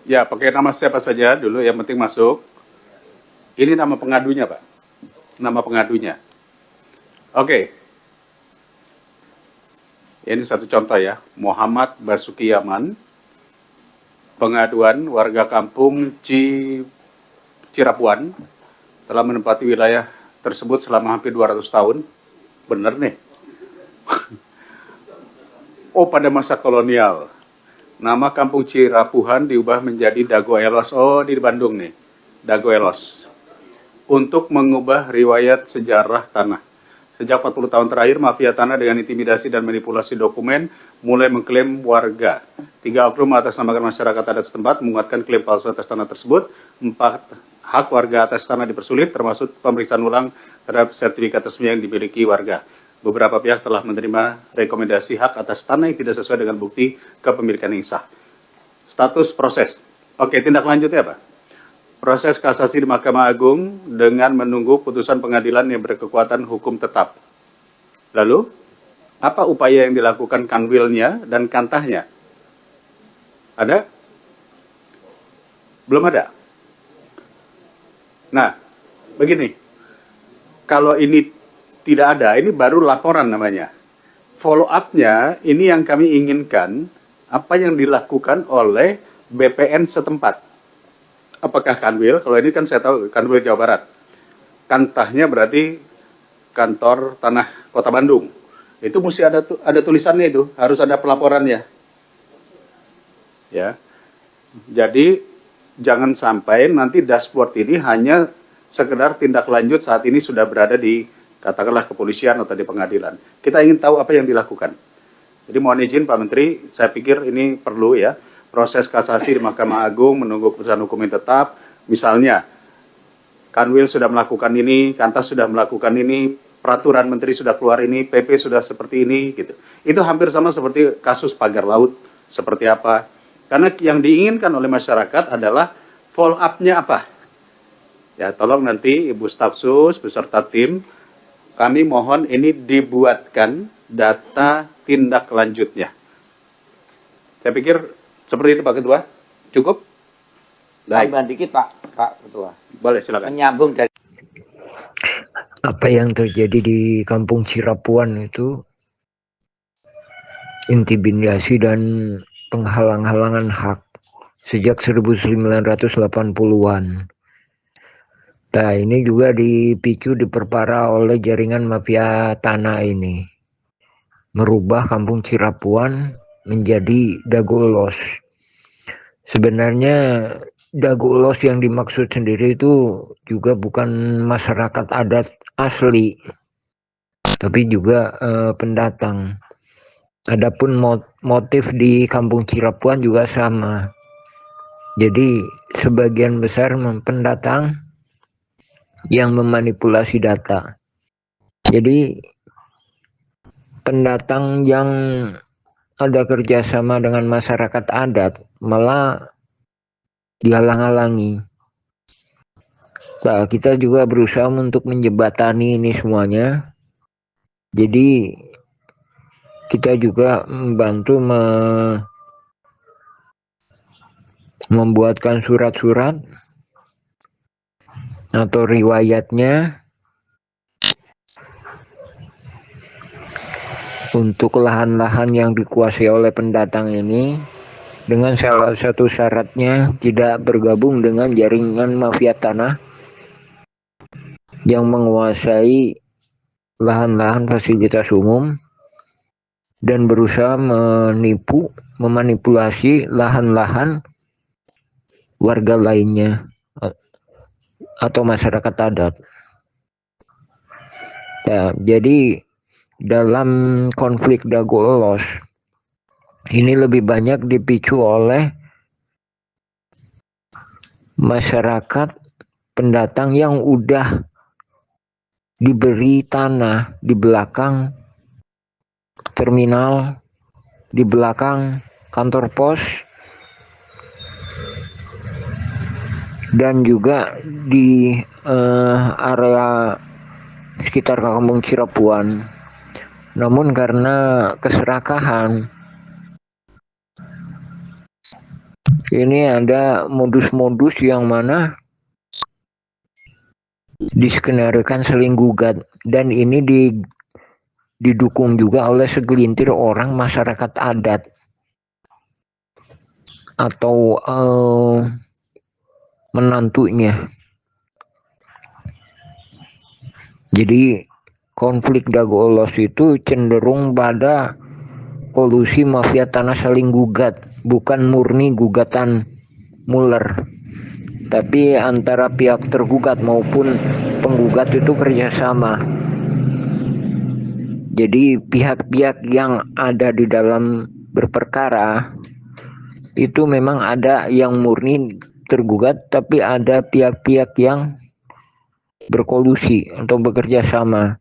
Ya, pakai nama siapa saja dulu, yang penting masuk. Ini nama pengadunya, Pak. Nama pengadunya. Oke, ini satu contoh ya. Muhammad Basuki Yaman, pengaduan warga kampung Cirapuan, telah menempati wilayah tersebut selama hampir 200 tahun. Bener nih. Oh, pada masa kolonial. Nama kampung Cirapuhan diubah menjadi Dago Elos. Oh, di Bandung nih. Dago Elos. Untuk mengubah riwayat sejarah tanah. Sejak 40 tahun terakhir, mafia tanah dengan intimidasi dan manipulasi dokumen mulai mengklaim warga. 3 oknum atas nama masyarakat adat setempat menguatkan klaim palsu atas tanah tersebut. 4 hak warga atas tanah dipersulit, termasuk pemeriksaan ulang terhadap sertifikat resmi yang dimiliki warga. Beberapa pihak telah menerima rekomendasi hak atas tanah yang tidak sesuai dengan bukti kepemilikan yang sah. Status proses. Oke, tindak lanjutnya apa? Proses kasasi di Mahkamah Agung dengan menunggu putusan pengadilan yang berkekuatan hukum tetap. Lalu, apa upaya yang dilakukan kanwilnya dan kantahnya? Ada? Belum ada. Nah, begini. Kalau ini tidak ada, ini baru laporan namanya. Follow up-nya, ini yang kami inginkan, apa yang dilakukan oleh BPN setempat. Apakah kanwil? Kalau ini kan saya tahu kanwil Jawa Barat. Kantahnya berarti kantor tanah Kota Bandung. Itu mesti ada tulisannya itu, harus ada pelaporannya. Ya. Jadi jangan sampai nanti dashboard ini hanya sekedar tindak lanjut saat ini sudah berada di katakanlah kepolisian atau di pengadilan. Kita ingin tahu apa yang dilakukan. Jadi mohon izin Pak Menteri, saya pikir ini perlu ya. Proses kasasi di Mahkamah Agung menunggu keputusan hukum yang tetap. Misalnya, Kanwil sudah melakukan ini, Kantas sudah melakukan ini, peraturan menteri sudah keluar ini, PP sudah seperti ini, gitu. Itu hampir sama seperti kasus pagar laut, seperti apa. Karena yang diinginkan oleh masyarakat adalah follow up-nya apa. Ya, tolong nanti Ibu Staf Sus beserta tim, kami mohon ini dibuatkan data tindak lanjutnya. Saya pikir seperti itu Pak Ketua. Cukup? Baik. Tambahan dikit Pak Ketua. Boleh silakan. Menyambung dari apa yang terjadi di kampung Cirapuan itu intimidasi dan penghalang-halangan hak sejak 1980-an. Nah, ini juga dipicu diperparah oleh jaringan mafia tanah ini. Merubah kampung Cirapuan menjadi Dagolos. Sebenarnya Dagolos yang dimaksud sendiri itu juga bukan masyarakat adat asli, tapi juga pendatang. Adapun motif di kampung Cirapuan juga sama. Jadi sebagian besar pendatang yang memanipulasi data. Jadi pendatang yang ada kerjasama dengan masyarakat adat malah dihalang-halangi. Nah, kita juga berusaha untuk menjembatani ini semuanya. Jadi kita juga membantu membuatkan surat-surat atau riwayatnya untuk lahan-lahan yang dikuasai oleh pendatang ini, dengan salah satu syaratnya tidak bergabung dengan jaringan mafia tanah yang menguasai lahan-lahan fasilitas umum dan berusaha memanipulasi lahan-lahan warga lainnya atau masyarakat adat. Nah, jadi dalam konflik Dagolos ini lebih banyak dipicu oleh masyarakat pendatang yang udah diberi tanah di belakang terminal, di belakang kantor pos, dan juga di area sekitar kampung Cirapuan. Namun karena keserakahan ini ada modus-modus yang mana diskenarikan saling gugat, dan ini didukung juga oleh segelintir orang masyarakat adat atau menantunya. Jadi konflik Dago Elos itu cenderung pada kolusi mafia tanah saling gugat, bukan murni gugatan Muller, tapi antara pihak tergugat maupun penggugat itu kerjasama. Jadi pihak-pihak yang ada di dalam berperkara itu memang ada yang murni tergugat, tapi ada pihak-pihak yang berkolusi atau bekerja sama.